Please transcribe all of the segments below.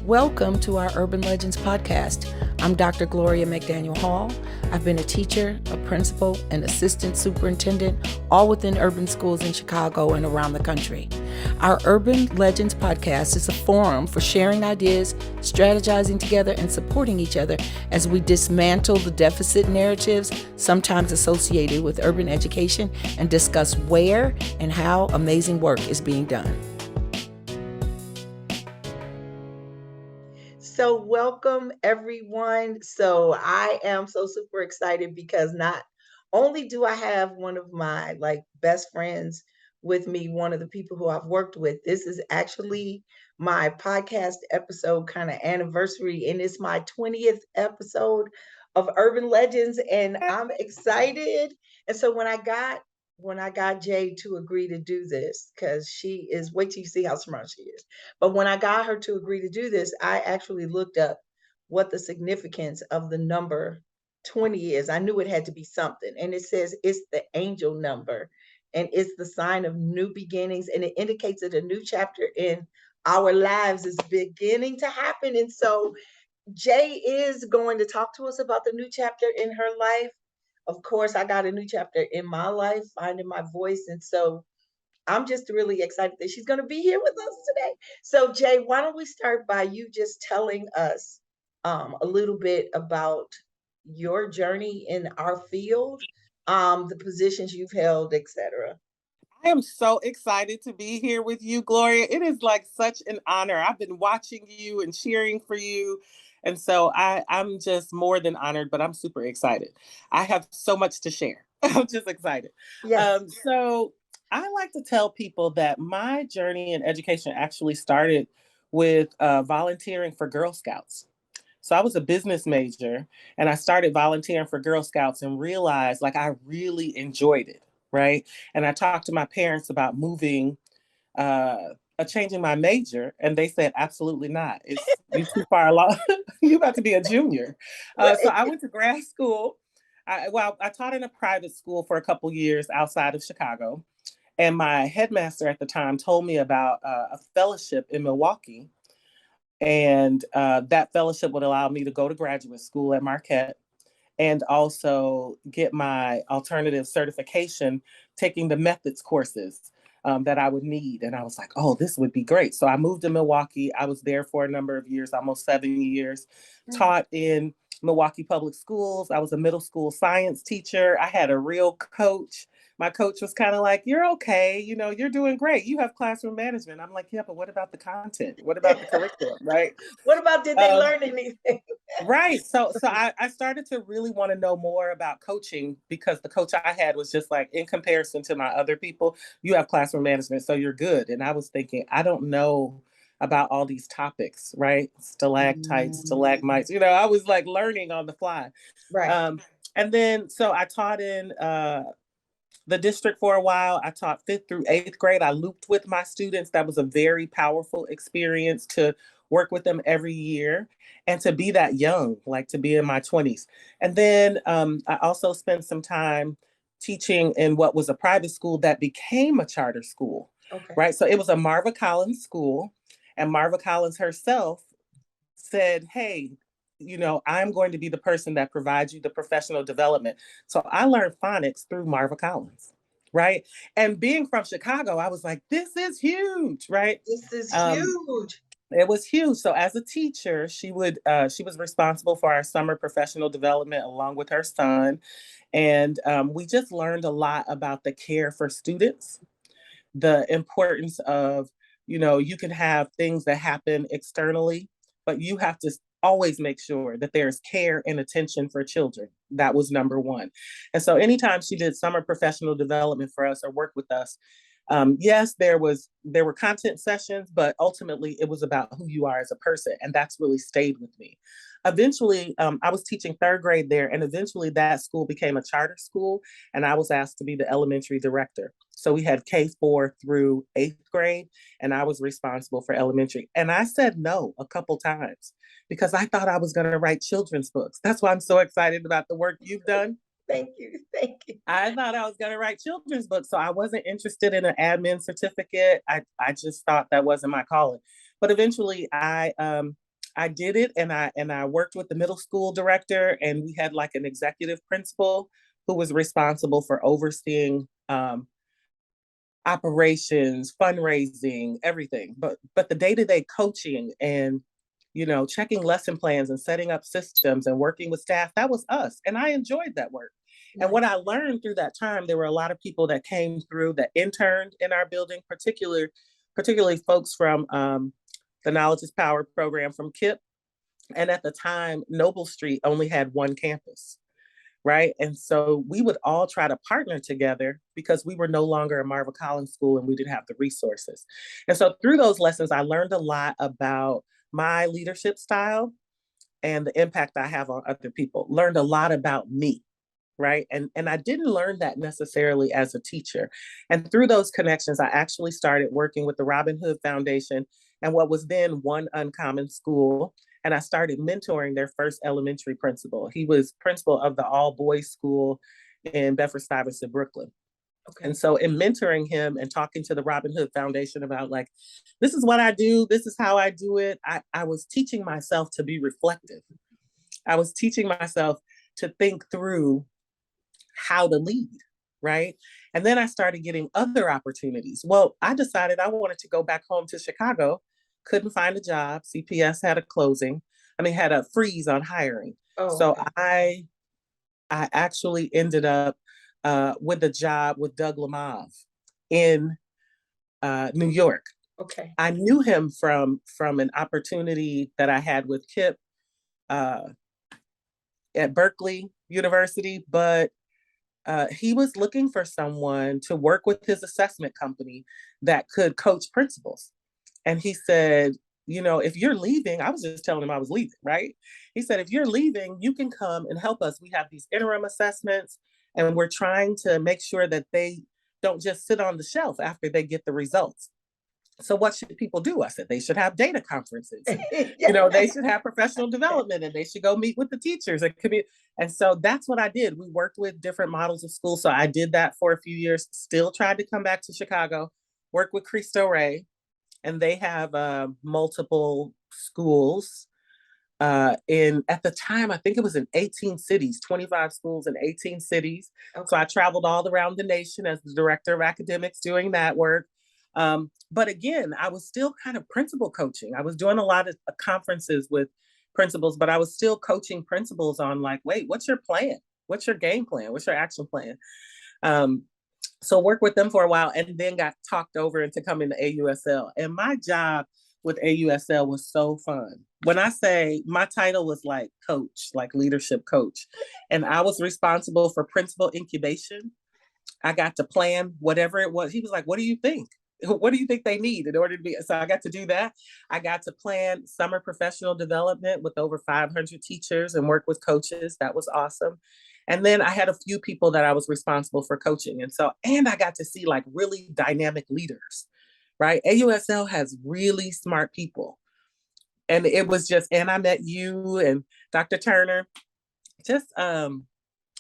Welcome to our Urban Legends podcast. I'm Dr. Gloria McDaniel Hall. I've been a teacher, a principal, and assistant superintendent, all within urban schools in Chicago and around the country. Our Urban Legends podcast is a forum for sharing ideas, strategizing together, and supporting each other as we dismantle the deficit narratives sometimes associated with urban education and discuss where and how amazing work is being done. So welcome everyone. So I am so super excited because not only do I have one of my best friends with me, one of the people who I've worked with, this is actually my podcast episode kind of anniversary, and it's my 20th episode of Urban Legends, and I'm excited. And so when I got Jay to agree to do this, because she is, wait till you see how smart she is. But when I got her to agree to do this, I actually looked up what the significance of the number 20 is. I knew it had to be something. And it says it's the angel number and it's the sign of new beginnings. And it indicates that a new chapter in our lives is beginning to happen. And so Jay is going to talk to us about the new chapter in her life. Of course, I got a new chapter in my life, finding my voice. And so I'm just really excited that she's going to be here with us today. So, Jay, why don't we start by you just telling us a little bit about your journey in our field, the positions you've held, etc. I am so excited to be here with you, Gloria. It is like such an honor. I've been watching you and cheering for you. And so I'm just more than honored, but I'm super excited. I have so much to share. I'm just excited. Yes. So I like to tell people that my journey in education actually started with volunteering for Girl Scouts. So I was a business major and I started volunteering for Girl Scouts and realized I really enjoyed it, right? And I talked to my parents about changing my major, and they said, absolutely not. You're too far along. You about to be a junior. So I went to grad school. I taught in a private school for a couple years outside of Chicago. And my headmaster at the time told me about a fellowship in Milwaukee. And that fellowship would allow me to go to graduate school at Marquette and also get my alternative certification, taking the methods courses that I would need. And I was like, oh, this would be great. So I moved to Milwaukee. I was there for a number of years, almost 7 years, taught in Milwaukee Public Schools. I was a middle school science teacher. I had a real coach. My coach was kind of like, you're okay. You're doing great. You have classroom management. I'm like, yeah, but what about the content? What about the curriculum, right? What about, did they learn anything? Right. So I started to really want to know more about coaching because the coach I had was just like, in comparison to my other people, you have classroom management, so you're good. And I was thinking, I don't know about all these topics, right? Stalactites, stalagmites, I was like learning on the fly. Right. And then, so I taught in the district for a while. I taught 5th through 8th grade. I looped with my students. That was a very powerful experience to work with them every year and to be that young, like to be in my 20s. And then I also spent some time teaching in what was a private school that became a charter school. Okay. Right. So it was a Marva Collins school, and Marva Collins herself said, hey, I'm going to be the person that provides you the professional development. So I learned phonics through Marva Collins, right? And being from Chicago, I was like, this is huge, right? This is huge. It was huge. So as a teacher, she was responsible for our summer professional development along with her son. And we just learned a lot about the care for students, the importance of, you can have things that happen externally, but you have to always make sure that there's care and attention for children. That was number one. And so anytime she did summer professional development for us or worked with us, yes, there were content sessions, but ultimately it was about who you are as a person. And that's really stayed with me. Eventually, I was teaching 3rd grade there, and eventually that school became a charter school, and I was asked to be the elementary director. So we had K-4 through 8th grade, and I was responsible for elementary. And I said no a couple times because I thought I was going to write children's books. That's why I'm so excited about the work you've done. Thank you. Thank you. I thought I was going to write children's books, so I wasn't interested in an admin certificate. I just thought that wasn't my calling. But eventually I I did it, and I worked with the middle school director, and we had like an executive principal who was responsible for overseeing operations, fundraising, everything. But the day-to-day coaching and checking lesson plans and setting up systems and working with staff, that was us. And I enjoyed that work. And Nice. what I learned through that time, there were a lot of people that came through that interned in our building, particularly folks from the Knowledge is Power program from KIP. And at the time, Noble Street only had one campus, right? And so we would all try to partner together because we were no longer a Marva Collins school and we didn't have the resources. And so through those lessons, I learned a lot about my leadership style and the impact I have on other people. Learned a lot about me, right? And I didn't learn that necessarily as a teacher. And through those connections, I actually started working with the Robin Hood Foundation and what was then One Uncommon School. And I started mentoring their first elementary principal. He was principal of the all boys school in Bedford-Stuyvesant, Brooklyn. And Okay. so in mentoring him and talking to the Robin Hood Foundation about like, this is what I do, this is how I do it, I was teaching myself to be reflective. I was teaching myself to think through how to lead, right? And then I started getting other opportunities. Well, I decided I wanted to go back home to Chicago, couldn't find a job. CPS had a closing, had a freeze on hiring. Oh, So okay. I actually ended up with a job with Doug Lamov in New York. Okay. I knew him from an opportunity that I had with KIP uh, at Berkeley University, but he was looking for someone to work with his assessment company that could coach principals. And he said, if you're leaving, I was just telling him I was leaving, right? He said, if you're leaving, you can come and help us. We have these interim assessments, and we're trying to make sure that they don't just sit on the shelf after they get the results. So what should people do? I said they should have data conferences, and Yeah. they should have professional development, and they should go meet with the teachers and community. And so that's what I did. We worked with different models of school. So I did that for a few years. Still tried to come back to Chicago, work with Cristo Rey, and they have multiple schools in at the time. I think it was in 18 cities, 25 schools in 18 cities. So Okay. I traveled all around the nation as the director of academics doing that work. But again, I was still kind of principal coaching. I was doing a lot of conferences with principals, but I was still coaching principals on like, wait, what's your plan? What's your game plan? What's your action plan? Um, so worked with them for a while and then got talked over into coming to AUSL. And my job with AUSL was so fun. When I say my title was like coach, like leadership coach, and I was responsible for principal incubation. I got to plan whatever it was. He was like, what do you think? What do you think they need in order to be? So I got to do that. I got to plan summer professional development with over 500 teachers and work with coaches. That was awesome. And then I had a few people that I was responsible for coaching. And I got to see like really dynamic leaders, right? AUSL has really smart people. And it was just, and I met you and Dr. Turner, just a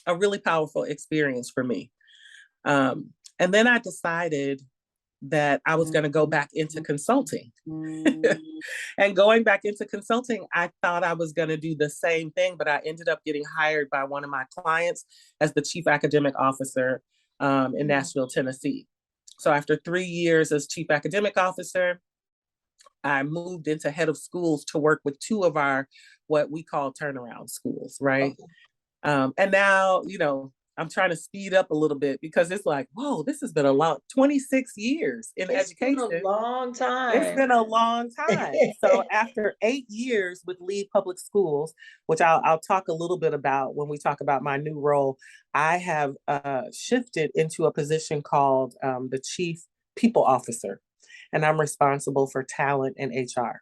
really powerful experience for me. And then I decided that I was going to go back into consulting. And going back into consulting, I thought I was going to do the same thing, but I ended up getting hired by one of my clients as the chief academic officer in Nashville, Tennessee. So after 3 years as chief academic officer, I moved into head of schools to work with two of our what we call turnaround schools, right? Okay. And now, I'm trying to speed up a little bit because it's like, whoa, this has been a long 26 years in It's been a education. long It's time. been a long time. So after 8 years with Lead Public Schools, which I'll talk a little bit about when we talk about my new role, I have shifted into a position called the Chief People Officer, and I'm responsible for talent and HR.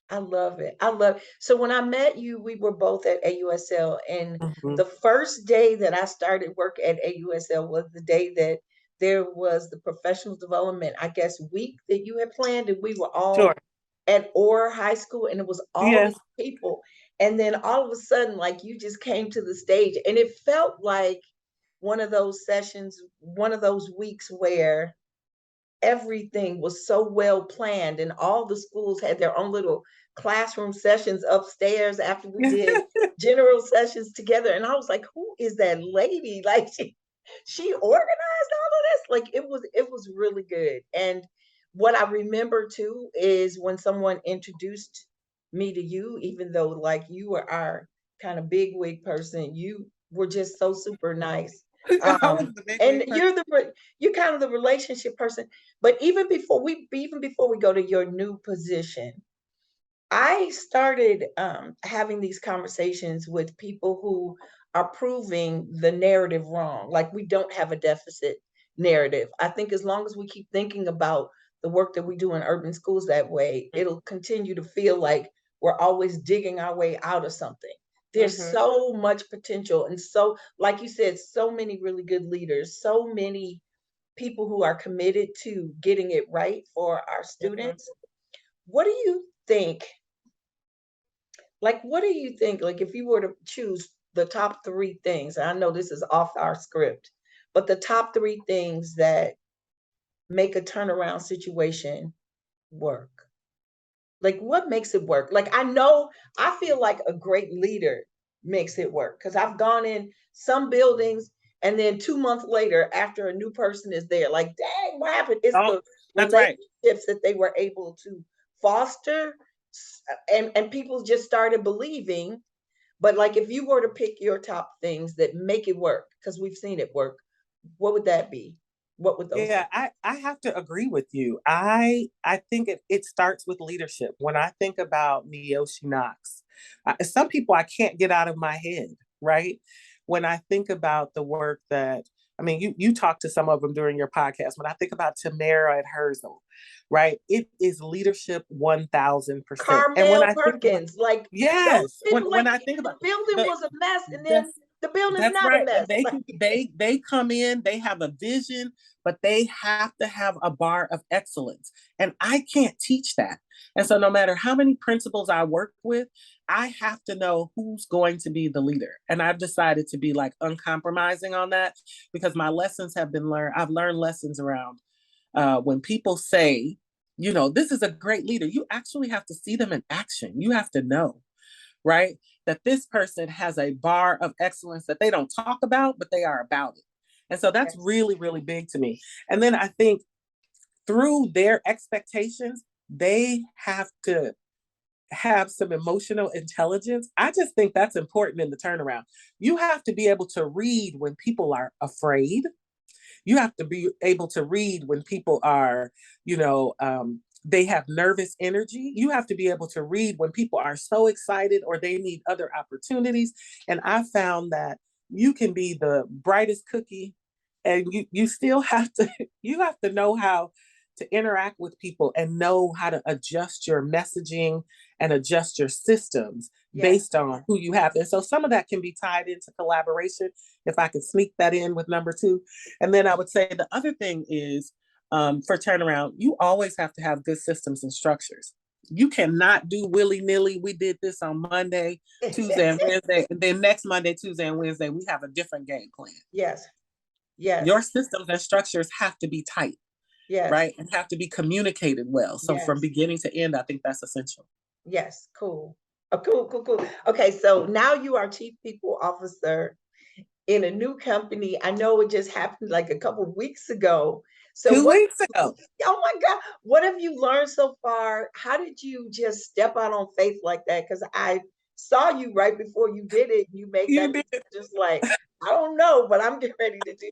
I love it. I love so when I met you, we were both at AUSL, and Mhm. the first day that I started work at AUSL was the day that there was the professional development, I guess, week that you had planned, and we were Sure. all at Orr High School, and it was all Yes. these people. And then all of a sudden, like you just came to the stage, and it felt like one of those sessions, one of those weeks where everything was so well planned, and all the schools had their own little classroom sessions upstairs after we did general sessions together. And I was like, who is that lady? Like she organized all of this. Like it was really good. And what I remember too is when someone introduced me to you, even though like you were our kind of big wig person, you were just so super nice. I was the big And wig person. you're kind of the relationship person. But even before we go to your new position, I started having these conversations with people who are proving the narrative wrong. Like we don't have a deficit narrative. I think as long as we keep thinking about the work that we do in urban schools that way, it'll continue to feel like we're always digging our way out of something. There's Mm-hmm. so much potential. And so, like you said, so many really good leaders, so many people who are committed to getting it right for our Mm-hmm. students. What do you think what do you think, like, if you were to choose the top 3 things, and I know this is off our script, but the top 3 things that make a turnaround situation work? Like, what makes it work? Like, I feel like a great leader makes it work because I've gone in some buildings and then 2 months later, after a new person is there, like, dang, what happened? It's Oh, the that's right. relationships that they were able to foster, and people just started believing. But like, if you were to pick your top things that make it work, because we've seen it work, what would that be? What would those Yeah, things? I have to agree with you. I think it starts with leadership. When I think about Miyoshi Knox, some people I can't get out of my head, right? When I think about the work that I mean, you talked to some of them during your podcast. When I think about Tamara at Herzl, right? It is leadership 1000%. And when Carmel I think about Perkins, like those yes, people, when like I think the about building the was a mess, and that's then the building's that's not a right. And mess. they Like, they come in, they have a vision, but they have to have a bar of excellence. And I can't teach that. And so no matter how many principals I work with, I have to know who's going to be the leader. And I've decided to be like uncompromising on that because my lessons have been learned. I've learned lessons around when people say, you know, this is a great leader, you actually have to see them in action. You have to know, right? That this person has a bar of excellence that they don't talk about, but they are about it. And so that's yes, really, really big to me. And then I think through their expectations, they have to have some emotional intelligence. I just think that's important in the turnaround. You have to be able to read when people are afraid. You have to be able to read when people are, you know, they have nervous energy. You have to be able to read when people are so excited or they need other opportunities. And I found that you can be the brightest cookie and you still have to you have to know how to interact with people and know how to adjust your messaging and adjust your systems yes, based on who you have. And so some of that can be tied into collaboration, if I could sneak that in with number 2. And then I would say the other thing is for turnaround, you always have to have good systems and structures. You cannot do willy nilly. We did this on Monday, Tuesday, and Wednesday. And then next Monday, Tuesday, and Wednesday, we have a different game plan. yes, Your yes, systems and structures have to be tight, yes, right? And have to be communicated well. So from yes, beginning to end, I think that's essential. yes. Cool. Oh, cool, cool, cool. Okay, so now you are chief people officer in a new company. I know it just happened like a couple of weeks ago. So Two what weeks ago, oh my God, what have you learned so far? How did you just step out on faith like that? Because I saw you right before you did it. You made you that did. just like, I don't know, but I'm getting ready to do.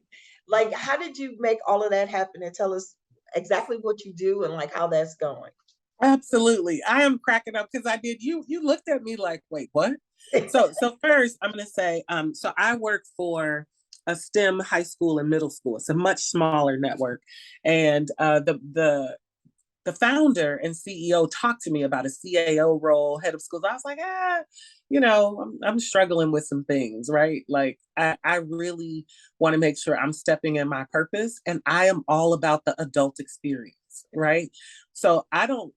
Like, how did you make all of that happen and tell us exactly what you do and like how that's going? Absolutely. I am cracking up because I did you looked at me like, wait, what? So first I'm gonna say, so I work for a STEM high school and middle school. It's a much smaller network. And the founder and CEO talked to me about a CAO role, head of schools. I was like, you know, I'm struggling with some things, right? Like I really want to make sure I'm stepping in my purpose and I am all about the adult experience, right? So I don't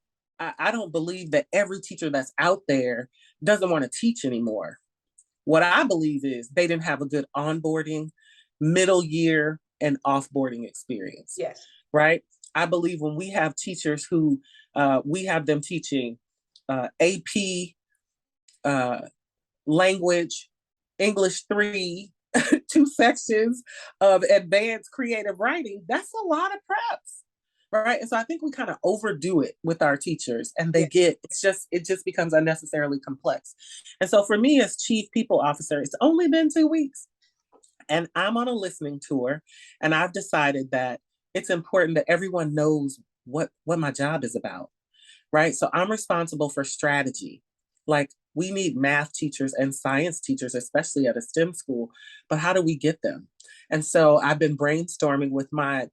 believe that every teacher that's out there doesn't want to teach anymore. What I believe is they didn't have a good onboarding, middle year, and offboarding experience, Yes. right? I believe when we have teachers who we have them teaching AP uh, language, English 3, 2 sections of advanced creative writing, that's a lot of preps. Right. And so I think we kind of overdo it with our teachers and Yeah. it just becomes unnecessarily complex. And so for me as chief people officer, it's only been 2 weeks and I'm on a listening tour and I've decided that it's important that everyone knows what my job is about, right? So I'm responsible for strategy. Like we need math teachers and science teachers, especially at a STEM school, but how do we get them? And so I've been brainstorming with I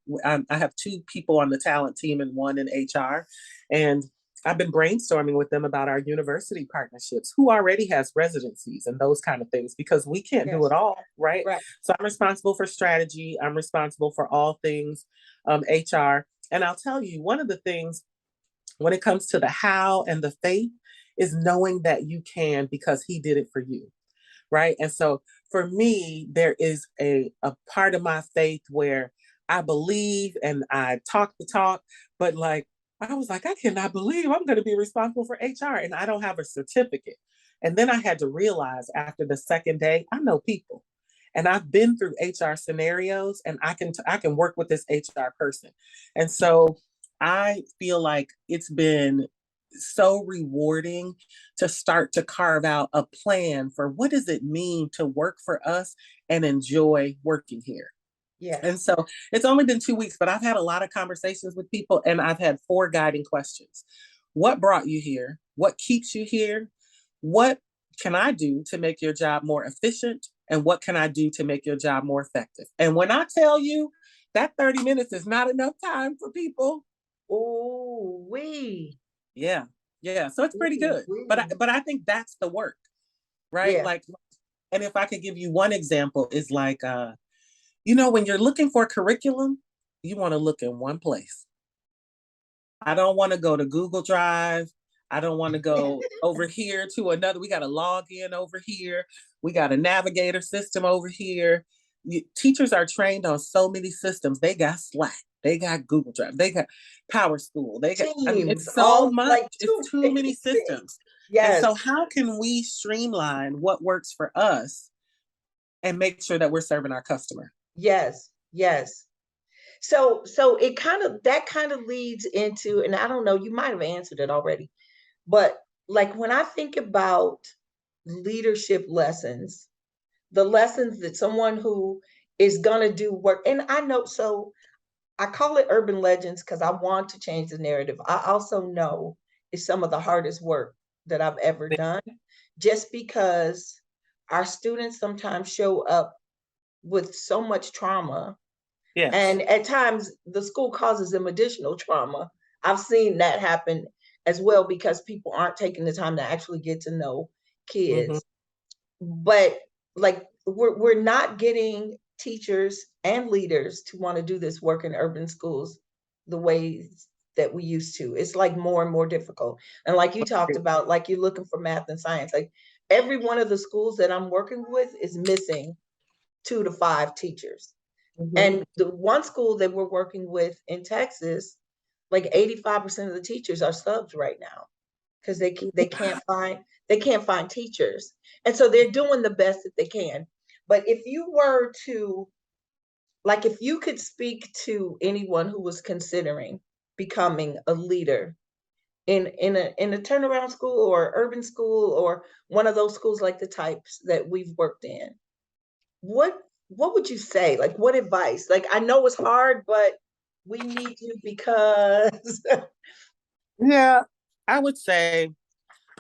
have 2 people on the talent team and 1 in HR. And I've been brainstorming with them about our university partnerships, who already has residencies and those kind of things, because we can't do it Yes. all, right? Right. So I'm responsible for strategy. I'm responsible for all things HR. And I'll tell you, one of the things when it comes to the how and the faith is knowing that you can because he did it for you, right? And so for me, there is a part of my faith where I believe and I talk the talk, but like I was like, I cannot believe I'm going to be responsible for HR and I don't have a certificate. And then I had to realize after the second day, I know people and I've been through HR scenarios and I can work with this HR person. And so I feel like it's been so rewarding to start to carve out a plan for what does it mean to work for us and enjoy working here. Yes. And so it's only been 2 weeks, but I've had a lot of conversations with people and I've had 4 guiding questions. What brought you here? What keeps you here? What can I do to make your job more efficient? And what can I do to make your job more effective? And when I tell you that 30 minutes is not enough time for people, Oh, we. yeah, yeah. So it's pretty Ooh, good. wee. But I think that's the work, right? Yeah. Like, and if I could give you one example, is like when you're looking for curriculum, you want to look in one place. I don't want to go to Google Drive. I don't want to go over here to another. We got to log in over here. We got a navigator system over here. Teachers are trained on so many systems. They got Slack. They got Google Drive. They got Power School. I mean, Teams, it's so all much. like It's too too many many things. systems. And Yes. so, how can we streamline what works for us and make sure that we're serving our customer? Yes. Yes. So it kind of leads into, and I don't know, you might have answered it already, but like when I think about leadership lessons, the lessons that someone who is gonna do work, and I know, so I call it urban legends because I want to change the narrative. I also know it's some of the hardest work that I've ever done, just because our students sometimes show up with so much trauma. Yes. And at times, the school causes them additional trauma. I've seen that happen as well because people aren't taking the time to actually get to know Mm-hmm. kids. But like we're not getting teachers and leaders to want to do this work in urban schools the way that we used to. It's like more and more difficult. And like you talked about, like you're looking for math and science. Like every one of the schools that I'm working with is missing 2 to 5 teachers. Mm-hmm. And the one school that we're working with in Texas, like 85% of the teachers are subs right now because they can't find teachers, and so they're doing the best that they can. But if you were to, like, if you could speak to anyone who was considering becoming a leader in a turnaround school or urban school or one of those schools like the types that we've worked in, what what would you say? Like, what advice? Like, I know it's hard, but we need you because Yeah, I would say,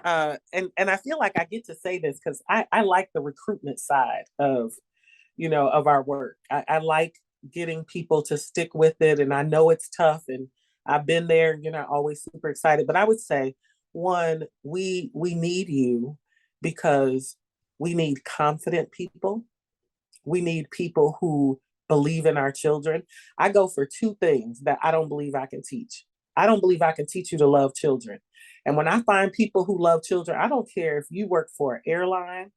and I feel like I get to say this because I like the recruitment side of our work. I like getting people to stick with it, and I know it's tough, and I've been there. You're not always super excited, but I would say, one, we need you because we need confident people. We need people who believe in our children. I go for 2 things that I don't believe I can teach. I don't believe I can teach you to love children. And when I find people who love children, I don't care if you work for an airline,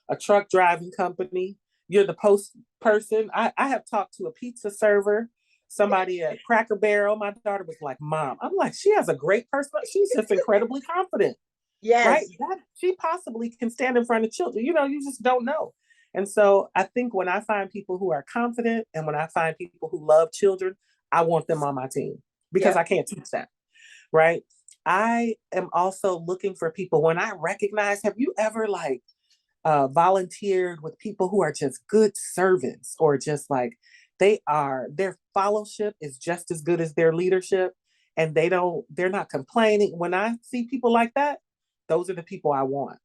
a truck driving company, you're the post person. I have talked to a pizza server. somebody at Cracker Barrel. My daughter was like, Mom, I'm like, she has a great person. She's just incredibly confident, right? Yes, That she possibly can stand in front of children. You just don't know. And so I think when I find people who are confident and when I find people who love children, I want them on my team because yep, I can't teach that, right? I am also looking for people when I recognize, have you ever like volunteered with people who are just good servants or just like their fellowship is just as good as their leadership and they're not complaining. When I see people like that, those are the people I want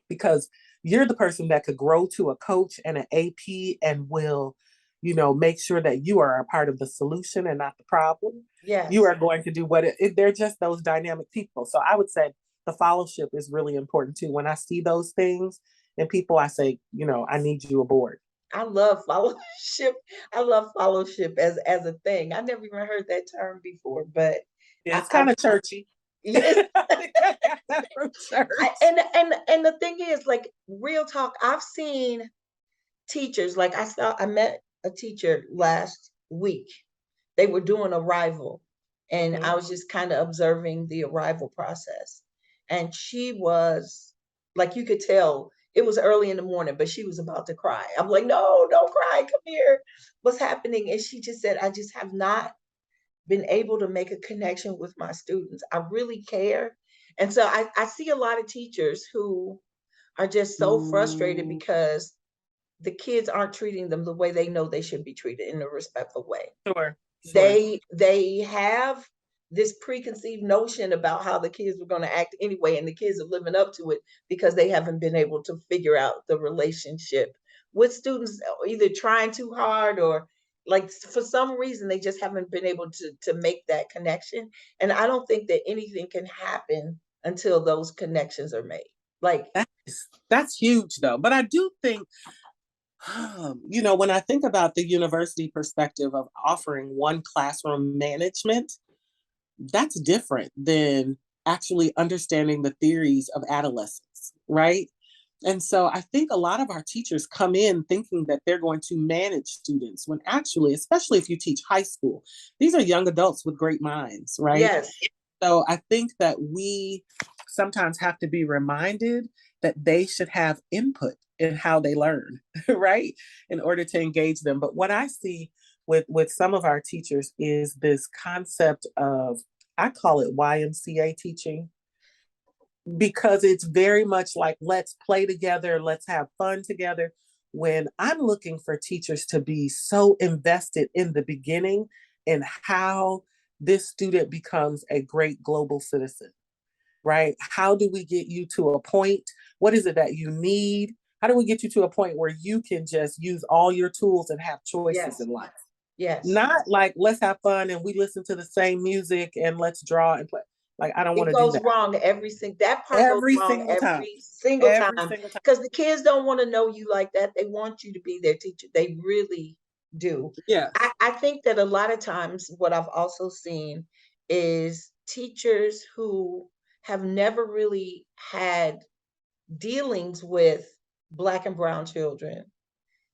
because you're the person that could grow to a coach and an AP and will, make sure that you are a part of the solution and not the problem. You yes. are going to do they're just those dynamic people. So I would say the fellowship is really important too. When I see those things in people, I say, I need you aboard. I love fellowship. I love fellowship as a thing. I never even heard that term before, but Yeah, I, it's I kind of churchy. yes. I think I got that from church. And the thing is, like real talk, I've seen teachers, like I met a teacher last week. They were doing arrival, and Mm-hmm. I was just kind of observing the arrival process. And she was like, you could tell it was early in the morning, but she was about to cry. I'm like, no, don't cry, come here. What's happening? And she just said, I just have not been able to make a connection with my students. I really care. And so I see a lot of teachers who are just so frustrated because the kids aren't treating them the way they know they should be treated in a respectful way. Sure, sure. They have this preconceived notion about how the kids were going to act anyway, and the kids are living up to it because they haven't been able to figure out the relationship with students, either trying too hard or like for some reason they just haven't been able to make that connection. And I don't think that anything can happen until those connections are made. Like, That's huge though. But I do think, when I think about the university perspective of offering one classroom management, that's different than actually understanding the theories of adolescence, right? And so I think a lot of our teachers come in thinking that they're going to manage students when actually, especially if you teach high school, these are young adults with great minds, right? yes, So I think that we sometimes have to be reminded that they should have input in how they learn, right? In order to engage them. But what I see with some of our teachers is this concept of, I call it YMCA teaching, because it's very much like, let's play together, let's have fun together. When I'm looking for teachers to be so invested in the beginning in how this student becomes a great global citizen, right? How do we get you to a point? What is it that you need? How do we get you to a point where you can just use all your tools and have choices yes, in life? yes. Not like, let's have fun and we listen to the same music and let's draw and play. Like, I don't want It to do goes that. wrong every single that part goes Every wrong single time. every single Every time single time. because the kids don't want to know you like that. They want you to be their teacher. They really do. Yes. I think that a lot of times what I've also seen is teachers who have never really had dealings with black and brown children,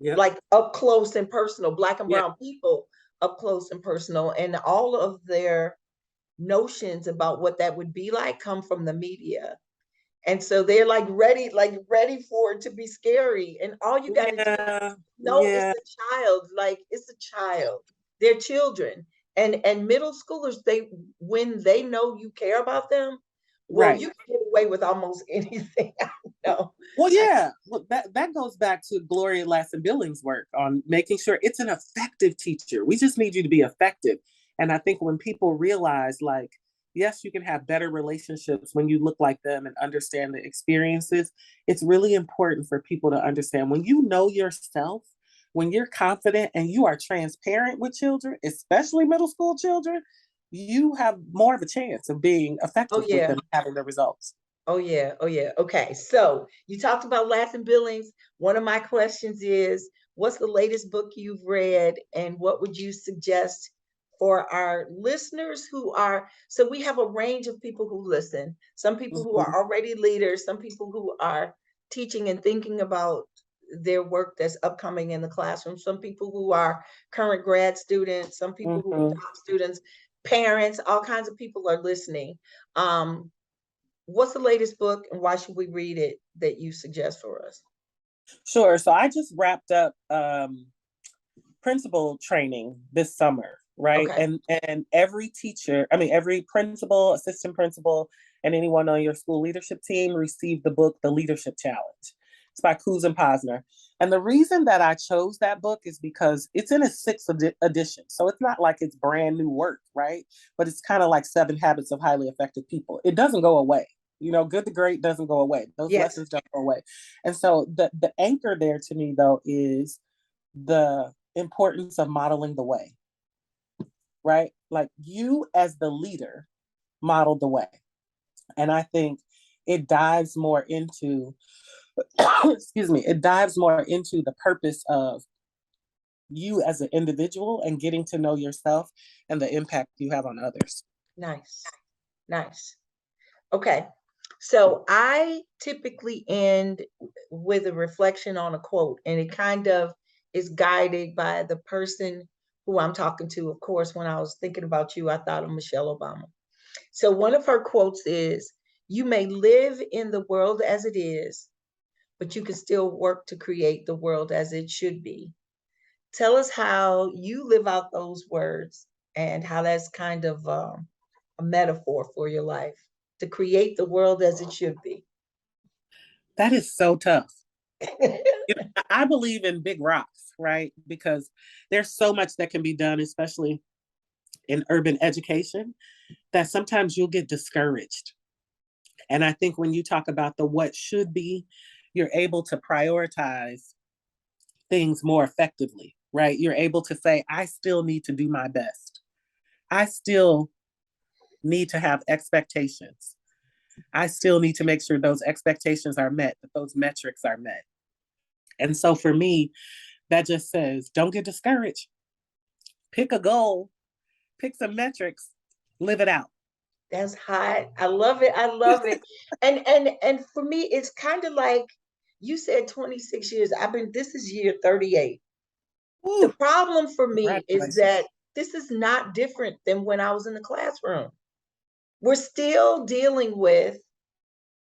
Yep. like up close and personal, black and Yeah. brown people up close and personal, and all of their notions about what that would be like come from the media. And so they're like ready for it to be scary. And all you got to do is Yeah. know it's Yeah. a child, like it's a child. They're children. And middle schoolers, they when they know you care about them, well, Right. you can get away with almost anything. I know. Well, yeah. Well, that goes back to Gloria Lasson Billings' work on making sure it's an effective teacher. We just need you to be effective. And I think when people realize, like, yes, you can have better relationships when you look like them and understand the experiences. It's really important for people to understand when you know yourself, when you're confident and you are transparent with children, especially middle school children, you have more of a chance of being Oh effective with yeah. them having the results. Oh yeah, oh yeah. Okay, so you talked about Latin Billings. One of my questions is, what's the latest book you've read, and what would you suggest for our listeners who are? So we have a range of people who listen. Some people who are Mhm. already leaders, some people who are teaching and thinking about their work that's upcoming in the classroom. Some people who are current grad students, some people who are Mhm. top students, parents, all kinds of people are listening. Um, what's the latest book and why should we read it that you suggest for us? Sure. So I just wrapped up principal training this summer, right? Okay, And every teacher, I mean every principal, assistant principal, and anyone on your school leadership team received the book The Leadership Challenge. It's by Kuz and Posner. And the reason that I chose that book is because it's in its sixth edition. So it's not like it's brand new work, right? But it's kind of like Seven Habits of Highly Effective People. It doesn't go away. You know, good to great doesn't go away. Those yes, lessons don't go away. And so the anchor there to me though is the importance of modeling the way, right? Like you as the leader model the way. And I think it dives more into, excuse me, it dives more into the purpose of you as an individual and getting to know yourself and the impact you have on others. nice, nice. Okay. So I typically end with a reflection on a quote, and it kind of is guided by the person who I'm talking to. Of course, when I was thinking about you, I thought of Michelle Obama. So one of her quotes is, "You may live in the world as it is, but you can still work to create the world as it should be." Tell us how you live out those words and how that's kind of a metaphor for your life to create the world as it should be. That is so tough. You know, I believe in big rocks, right? Because there's so much that can be done, especially in urban education, that sometimes you'll get discouraged. And I think when you talk about the what should be, you're able to prioritize things more effectively, right? You're able to say, I still need to do my best. I still need to have expectations. I still need to make sure those expectations are met, that those metrics are met. And so for me, that just says, don't get discouraged. Pick a goal, pick some metrics, live it out. That's hot. I love it. I love it. And for me, it's kind of like you said 26 years. I've been this is year 38. The Ooh, problem for me is congratulations. that this is not different than when I was in the classroom. We're still dealing with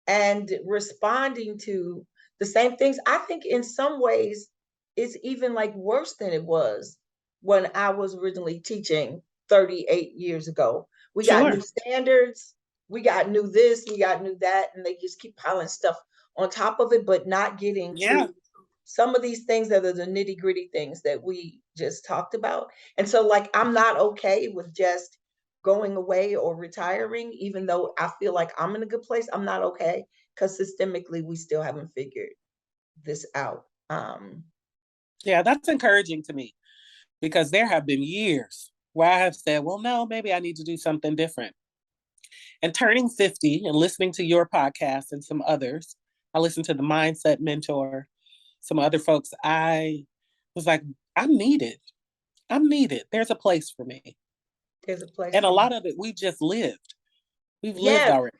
and responding to the same things. I think in some ways it's even like worse than it was when I was originally teaching 38 years ago. We got Sure. new standards, we got new this, we got new that, and they just keep piling stuff on top of it, but not getting Yeah. to some of these things that are the nitty gritty things that we just talked about. And so, like, I'm not okay with just going away or retiring, even though I feel like I'm in a good place. I'm not okay because systemically we still haven't figured this out. Yeah, that's encouraging to me because there have been years where I have said, well, no, maybe I need to do something different. And turning 50 and listening to your podcast and some others, I listened to the Mindset Mentor, some other folks. I was like, I'm needed. I'm needed. There's a place for me. There's a place And a for you. lot of it we've just lived. We've lived Yeah, already.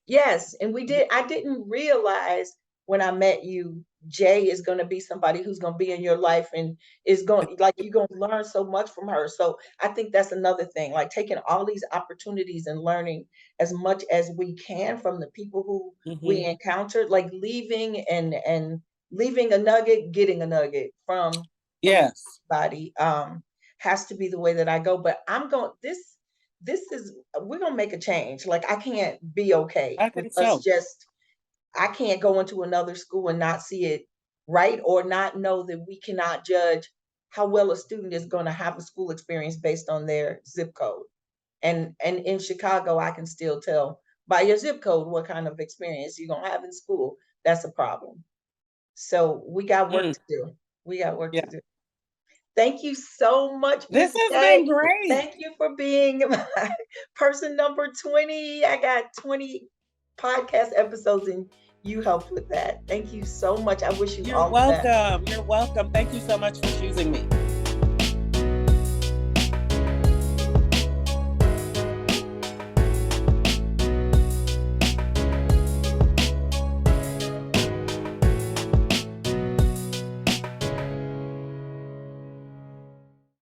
yes, and we did. I didn't realize when I met you, Jay is going to be somebody who's going to be in your life and is going like you're going to learn so much from her. So I think that's another thing, like taking all these opportunities and learning as much as we can from the people who we Mm-hmm. encountered, like leaving and leaving a nugget, getting a nugget from Yes, everybody has to be the way that I go. But I'm going this is we're gonna make a change. Like I can't be okay I with think us so. just I can't go into another school and not see it right or not know that we cannot judge how well a student is going to have a school experience based on their zip code. And in Chicago, I can still tell by your zip code what kind of experience you're gonna have in school. That's a problem. So we got work Mm, to do. We got work to yeah. do. Thank you so much, This Miss has been J. great. Thank you for being my person number 20. I got 20 podcast episodes and you helped with that. Thank you so much. I wish you You're all the best. welcome. You're welcome. Thank you so much for choosing me.